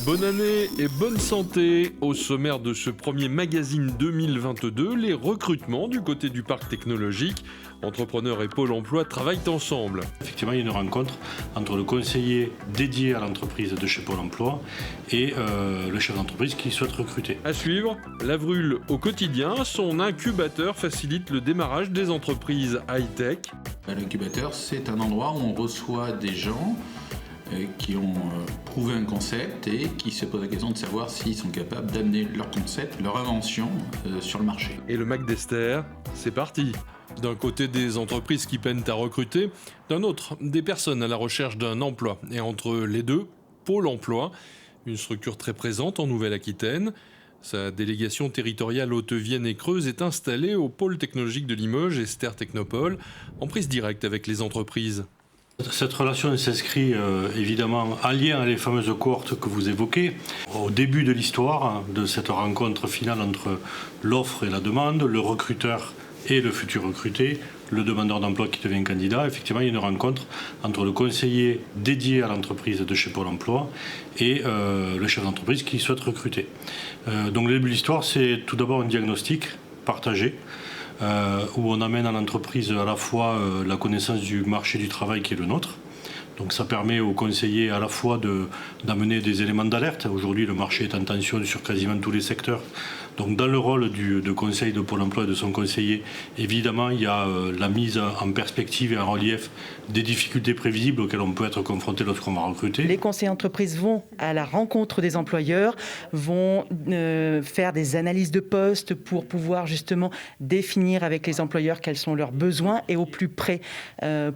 Bonne année et bonne santé. Au sommaire de ce premier magazine 2022, les recrutements du côté du parc technologique. Entrepreneurs et Pôle emploi travaillent ensemble. Effectivement, il y a une rencontre entre le conseiller dédié à l'entreprise de chez Pôle emploi et le chef d'entreprise qui souhaite recruter. À suivre, Lavrul au quotidien, son incubateur facilite le démarrage des entreprises high-tech. L'incubateur, c'est un endroit où on reçoit des gens qui ont prouvé un concept et qui se posent la question de savoir s'ils sont capables d'amener leur concept, leur invention sur le marché. Et le Mac d'Esther, c'est parti. D'un côté des entreprises qui peinent à recruter, d'un autre des personnes à la recherche d'un emploi. Et entre les deux, Pôle emploi, une structure très présente en Nouvelle-Aquitaine. Sa délégation territoriale Haute-Vienne et Creuse est installée au pôle technologique de Limoges, Esther Technopole, en prise directe avec les entreprises. Cette relation s'inscrit évidemment en lien avec les fameuses cohortes que vous évoquez. Au début de l'histoire de cette rencontre finale entre l'offre et la demande, le recruteur et le futur recruté, le demandeur d'emploi qui devient candidat, effectivement il y a une rencontre entre le conseiller dédié à l'entreprise de chez Pôle emploi et le chef d'entreprise qui souhaite recruter. Donc le début de l'histoire, c'est tout d'abord un diagnostic partagé, où on amène à l'entreprise à la fois la connaissance du marché du travail qui est le nôtre. Donc ça permet aux conseillers à la fois d'amener des éléments d'alerte. Aujourd'hui, le marché est en tension sur quasiment tous les secteurs. Donc dans le rôle de conseil de Pôle emploi et de son conseiller, évidemment, il y a la mise en perspective et en relief des difficultés prévisibles auxquelles on peut être confronté lorsqu'on va recruter. Les conseillers d'entreprise vont à la rencontre des employeurs, vont faire des analyses de postes pour pouvoir justement définir avec les employeurs quels sont leurs besoins et au plus près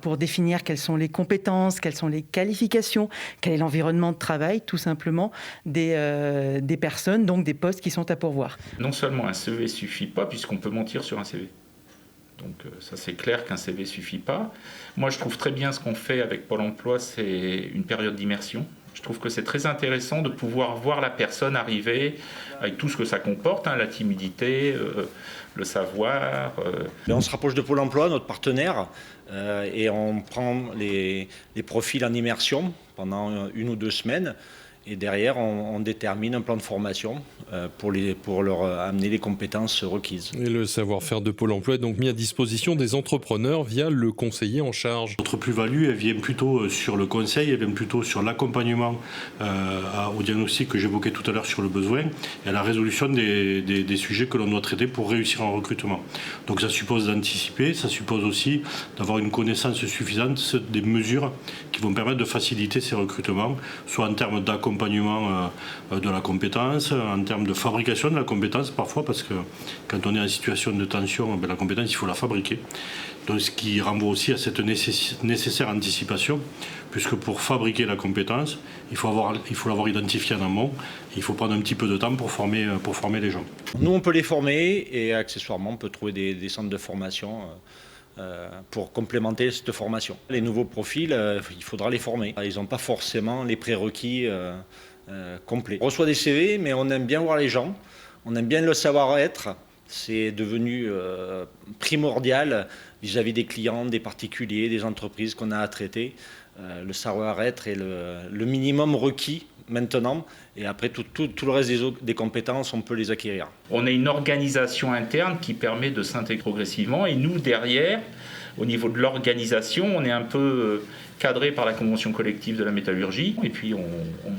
pour définir quelles sont les compétences, quelles sont les qualifications, quel est l'environnement de travail, tout simplement, des personnes, donc des postes qui sont à pourvoir. Non seulement un CV ne suffit pas, puisqu'on peut mentir sur un CV. Donc ça c'est clair qu'un CV ne suffit pas. Moi je trouve très bien ce qu'on fait avec Pôle emploi, c'est une période d'immersion. Je trouve que c'est très intéressant de pouvoir voir la personne arriver avec tout ce que ça comporte, la timidité, le savoir. On se rapproche de Pôle emploi, notre partenaire, et on prend les profils en immersion pendant 1 ou 2 semaines. Et derrière, on détermine un plan de formation pour leur amener les compétences requises. Et le savoir-faire de Pôle emploi est donc mis à disposition des entrepreneurs via le conseiller en charge. Notre plus-value, elle vient plutôt sur le conseil, elle vient plutôt sur l'accompagnement au diagnostic que j'évoquais tout à l'heure sur le besoin et à la résolution des sujets que l'on doit traiter pour réussir un recrutement. Donc ça suppose d'anticiper, ça suppose aussi d'avoir une connaissance suffisante des mesures qui vont permettre de faciliter ces recrutements, soit en termes d'accompagnement de la compétence, en termes de fabrication de la compétence parfois, parce que quand on est en situation de tension, la compétence il faut la fabriquer. Donc ce qui renvoie aussi à cette nécessaire anticipation, puisque pour fabriquer la compétence, il faut l'avoir identifiée en amont, il faut prendre un petit peu de temps pour former les gens. Nous on peut les former et accessoirement on peut trouver des centres de formation pour complémenter cette formation. Les nouveaux profils, il faudra les former. Ils n'ont pas forcément les prérequis complets. On reçoit des CV, mais on aime bien voir les gens, on aime bien le savoir-être. C'est devenu primordial vis-à-vis des clients, des particuliers, des entreprises qu'on a à traiter. Le savoir-être est le minimum requis maintenant, et après tout le reste des compétences, on peut les acquérir. On a une organisation interne qui permet de s'intégrer progressivement, et nous, derrière, au niveau de l'organisation, on est un peu cadré par la convention collective de la métallurgie, et puis on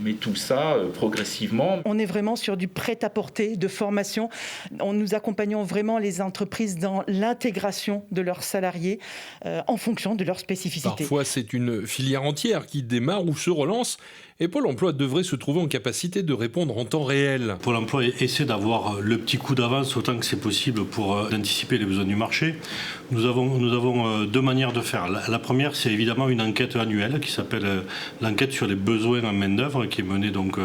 met tout ça progressivement. On est vraiment sur du prêt-à-porter, de formation. Nous accompagnons vraiment les entreprises dans l'intégration de leurs salariés en fonction de leurs spécificités. Parfois, c'est une filière entière qui démarre ou se relance, et Pôle emploi devrait se trouver en capacité de répondre en temps réel. Pôle emploi essaie d'avoir le petit coup d'avance autant que c'est possible pour anticiper les besoins du marché. Nous avons 2 manières de faire. La première, c'est évidemment une enquête annuelle qui s'appelle l'enquête sur les besoins en main-d'œuvre, qui est menée donc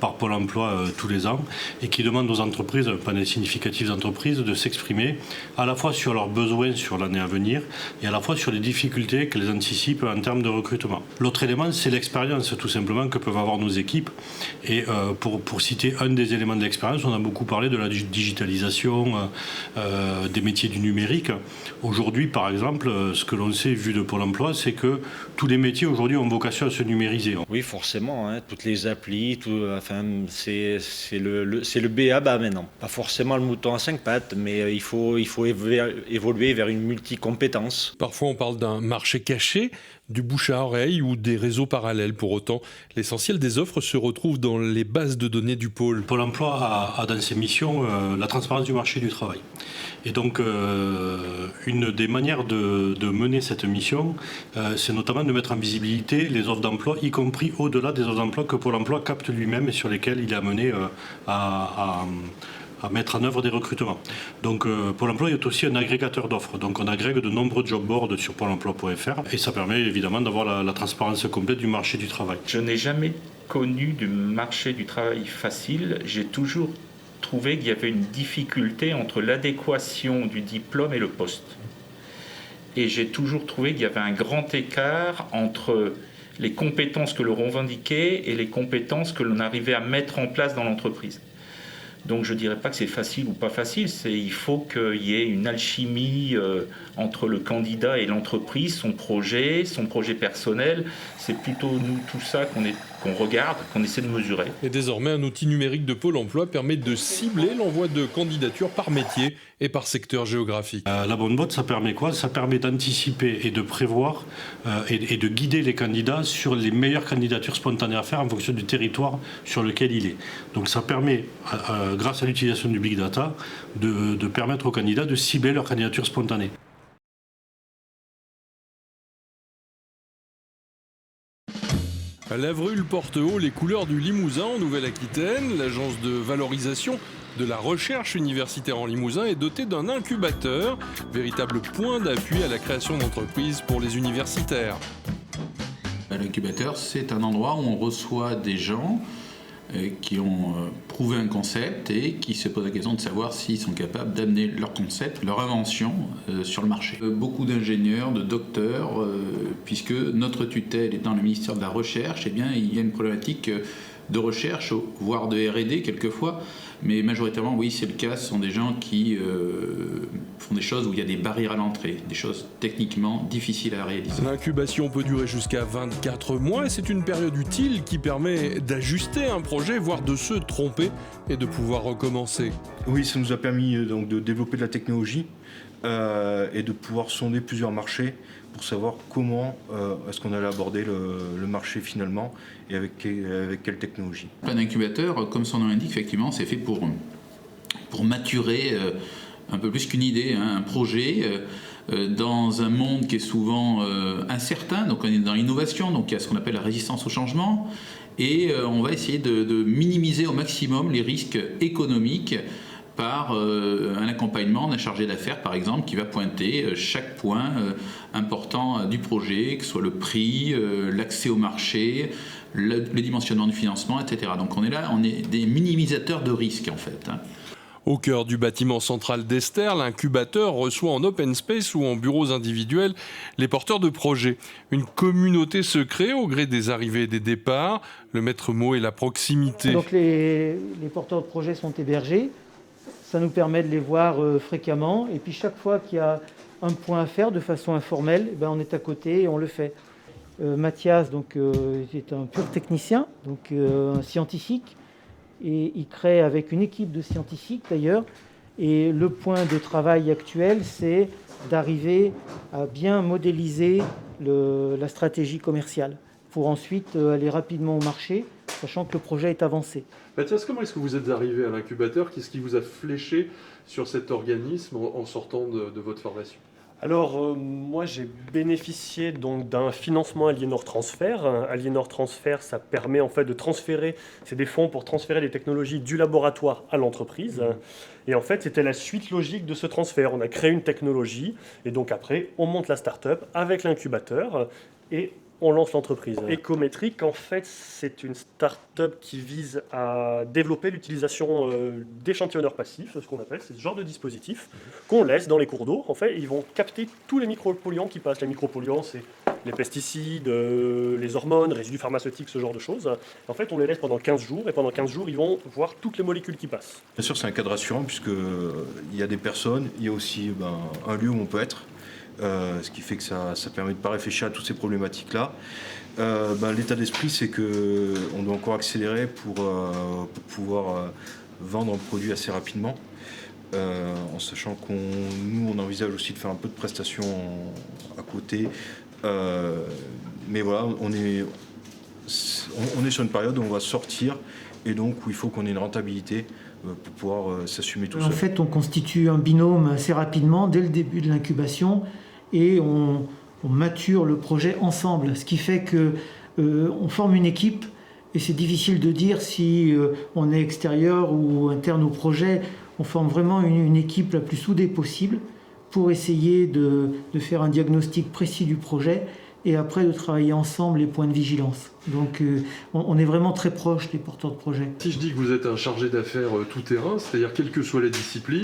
par Pôle emploi tous les ans et qui demande aux entreprises, un panel significatif d'entreprises, de s'exprimer à la fois sur leurs besoins sur l'année à venir et à la fois sur les difficultés qu'elles anticipent en termes de recrutement. L'autre élément, c'est l'expérience tout simplement que peuvent avoir nos équipes. Et pour citer un des éléments de l'expérience, on a beaucoup parlé de la digitalisation, des métiers du numérique. Aujourd'hui, par exemple, exemple, ce que l'on sait vu de Pôle emploi, c'est que tous les métiers aujourd'hui ont vocation à se numériser. Oui, forcément, hein, toutes les applis, c'est le B à bas maintenant. Pas forcément le mouton à 5 pattes, mais il faut évoluer vers une multi-compétence. Parfois, on parle d'un marché caché, du bouche à oreille ou des réseaux parallèles. Pour autant, l'essentiel des offres se retrouve dans les bases de données du pôle. Pôle emploi a dans ses missions la transparence du marché du travail. Et donc, une des manières de mener cette mission, c'est notamment de mettre en visibilité les offres d'emploi, y compris au-delà des offres d'emploi que Pôle emploi capte lui-même et sur lesquelles il est amené à mettre en œuvre des recrutements. Donc Pôle emploi est aussi un agrégateur d'offres. Donc on agrègue de nombreux job boards sur pôle emploi.fr et ça permet évidemment d'avoir la transparence complète du marché du travail. Je n'ai jamais connu du marché du travail facile. J'ai toujours trouvé qu'il y avait une difficulté entre l'adéquation du diplôme et le poste. Et j'ai toujours trouvé qu'il y avait un grand écart entre les compétences que l'on revendiquait et les compétences que l'on arrivait à mettre en place dans l'entreprise. Donc je ne dirais pas que c'est facile ou pas facile, il faut qu'il y ait une alchimie entre le candidat et l'entreprise, son projet personnel. C'est plutôt nous tout ça qu'on regarde, qu'on essaie de mesurer. Et désormais, un outil numérique de Pôle emploi permet de cibler l'envoi de candidatures par métier et par secteur géographique. La bonne botte, ça permet quoi? Ça permet d'anticiper et de prévoir et de guider les candidats sur les meilleures candidatures spontanées à faire en fonction du territoire sur lequel il est. Donc ça permet, grâce à l'utilisation du Big Data, de permettre aux candidats de cibler leur candidature spontanée. Lavrulle porte haut les couleurs du Limousin en Nouvelle-Aquitaine. L'agence de valorisation de la recherche universitaire en Limousin est dotée d'un incubateur, véritable point d'appui à la création d'entreprises pour les universitaires. L'incubateur, c'est un endroit où on reçoit des gens qui ont prouvé un concept et qui se posent la question de savoir s'ils sont capables d'amener leur concept, leur invention sur le marché. Beaucoup d'ingénieurs, de docteurs, puisque notre tutelle est dans le ministère de la Recherche, eh bien, il y a une problématique de recherche, voire de R&D quelquefois, mais majoritairement, oui, c'est le cas, ce sont des gens qui font des choses où il y a des barrières à l'entrée, des choses techniquement difficiles à réaliser. L'incubation peut durer jusqu'à 24 mois et c'est une période utile qui permet d'ajuster un projet, voire de se tromper et de pouvoir recommencer. Oui, ça nous a permis donc, de développer de la technologie et de pouvoir sonder plusieurs marchés pour savoir comment est-ce qu'on allait aborder le marché finalement et avec quelle technologie. Un incubateur, comme son nom l'indique, effectivement, c'est fait pour maturer un peu plus qu'une idée, un projet dans un monde qui est souvent incertain. Donc on est dans l'innovation, donc il y a ce qu'on appelle la résistance au changement et on va essayer de minimiser au maximum les risques économiques par un accompagnement d'un chargé d'affaires, par exemple, qui va pointer chaque point important du projet, que ce soit le prix, l'accès au marché, le dimensionnement du financement, etc. Donc on est là, on est des minimisateurs de risques, en fait. Au cœur du bâtiment central d'Ester, l'incubateur reçoit en open space ou en bureaux individuels les porteurs de projets. Une communauté se crée au gré des arrivées et des départs. Le maître mot est la proximité. Donc les porteurs de projets sont hébergés. Ça nous permet de les voir fréquemment. Et puis chaque fois qu'il y a un point à faire de façon informelle, on est à côté et on le fait. Mathias est un pur technicien, donc un scientifique. Et il crée avec une équipe de scientifiques d'ailleurs. Et le point de travail actuel, c'est d'arriver à bien modéliser la stratégie commerciale pour ensuite aller rapidement au marché, sachant que le projet est avancé. Mathias, comment est-ce que vous êtes arrivé à l'incubateur? Qu'est-ce qui vous a fléché sur cet organisme en sortant de votre formation? Alors, moi, j'ai bénéficié donc d'un financement Aliénor Transfert. Aliénor Transfert, ça permet en fait de transférer, c'est des fonds pour transférer les technologies du laboratoire à l'entreprise. Et en fait, c'était la suite logique de ce transfert. On a créé une technologie et donc après, on monte la start-up avec l'incubateur et on lance l'entreprise. Ecometric, en fait, c'est une start-up qui vise à développer l'utilisation d'échantillonneurs passifs, ce qu'on appelle, c'est ce genre de dispositif qu'on laisse dans les cours d'eau. En fait, ils vont capter tous les micropolluants qui passent. Les micropolluants, c'est les pesticides, les hormones, résidus pharmaceutiques, ce genre de choses. En fait, on les laisse pendant 15 jours, et pendant 15 jours, ils vont voir toutes les molécules qui passent. Bien sûr, c'est un cadre rassurant, puisqu'il y a des personnes, il y a aussi un lieu où on peut être. ce qui fait que ça permet de ne pas réfléchir à toutes ces problématiques-là. L'état d'esprit, c'est qu'on doit encore accélérer pour pouvoir vendre un produit assez rapidement, en sachant qu'on envisage aussi de faire un peu de prestations à côté. Mais voilà, on est sur une période où on va sortir et donc où il faut qu'on ait une rentabilité pour pouvoir s'assumer tout seul. En fait, on constitue un binôme assez rapidement dès le début de l'incubation et on mature le projet ensemble, ce qui fait qu'on forme une équipe et c'est difficile de dire si on est extérieur ou interne au projet. On forme vraiment une équipe la plus soudée possible pour essayer de faire un diagnostic précis du projet et après de travailler ensemble les points de vigilance. Donc on est vraiment très proches des porteurs de projets. Si je dis que vous êtes un chargé d'affaires tout-terrain, c'est-à-dire quelle que soit la discipline,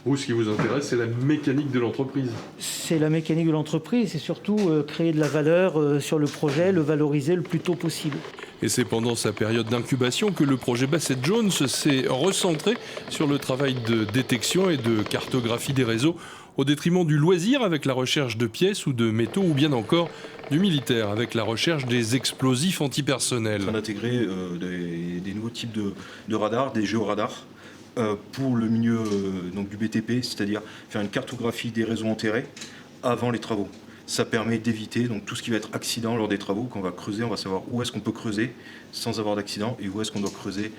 vous, ce qui vous intéresse, c'est la mécanique de l'entreprise. C'est la mécanique de l'entreprise, c'est surtout créer de la valeur sur le projet, le valoriser le plus tôt possible. Et c'est pendant sa période d'incubation que le projet Bassett Jones s'est recentré sur le travail de détection et de cartographie des réseaux, au détriment du loisir avec la recherche de pièces ou de métaux, ou bien encore du militaire avec la recherche des explosifs antipersonnels. On a intégré des nouveaux types de radars, des géoradars, pour le milieu donc du BTP, c'est-à-dire faire une cartographie des réseaux enterrés avant les travaux. Ça permet d'éviter donc tout ce qui va être accident lors des travaux. Quand on va creuser, on va savoir où est-ce qu'on peut creuser sans avoir d'accident et où est-ce qu'on doit creuser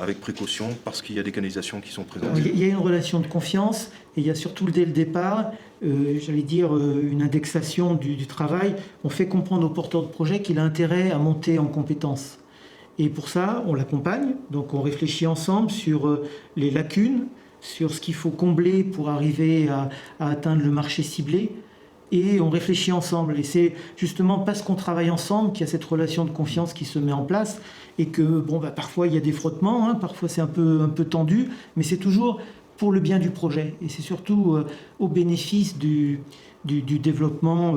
avec précaution parce qu'il y a des canalisations qui sont présentes. Il y a une relation de confiance et il y a surtout dès le départ, une indexation du travail. On fait comprendre au porteur de projet qu'il a intérêt à monter en compétences. Et pour ça, on l'accompagne. Donc on réfléchit ensemble sur les lacunes, sur ce qu'il faut combler pour arriver à atteindre le marché ciblé. Et on réfléchit ensemble. Et c'est justement parce qu'on travaille ensemble qu'il y a cette relation de confiance qui se met en place et que parfois il y a des frottements, parfois c'est un peu tendu, mais c'est toujours pour le bien du projet. Et c'est surtout au bénéfice du développement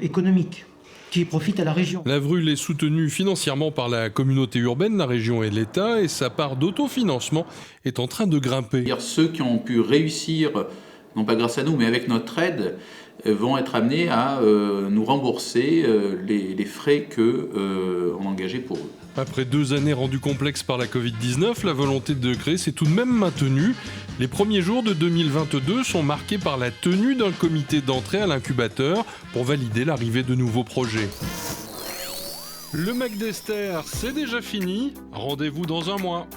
économique qui profite à la région. La Vrule est soutenue financièrement par la communauté urbaine, la région et l'État, et sa part d'autofinancement est en train de grimper. Ceux qui ont pu réussir, non pas grâce à nous, mais avec notre aide, vont être amenés à nous rembourser les frais qu'on a engagés pour eux. Après 2 années rendues complexes par la Covid-19, la volonté de créer s'est tout de même maintenue. Les premiers jours de 2022 sont marqués par la tenue d'un comité d'entrée à l'incubateur pour valider l'arrivée de nouveaux projets. Le Mac d'Esther, c'est déjà fini. Rendez-vous dans un mois.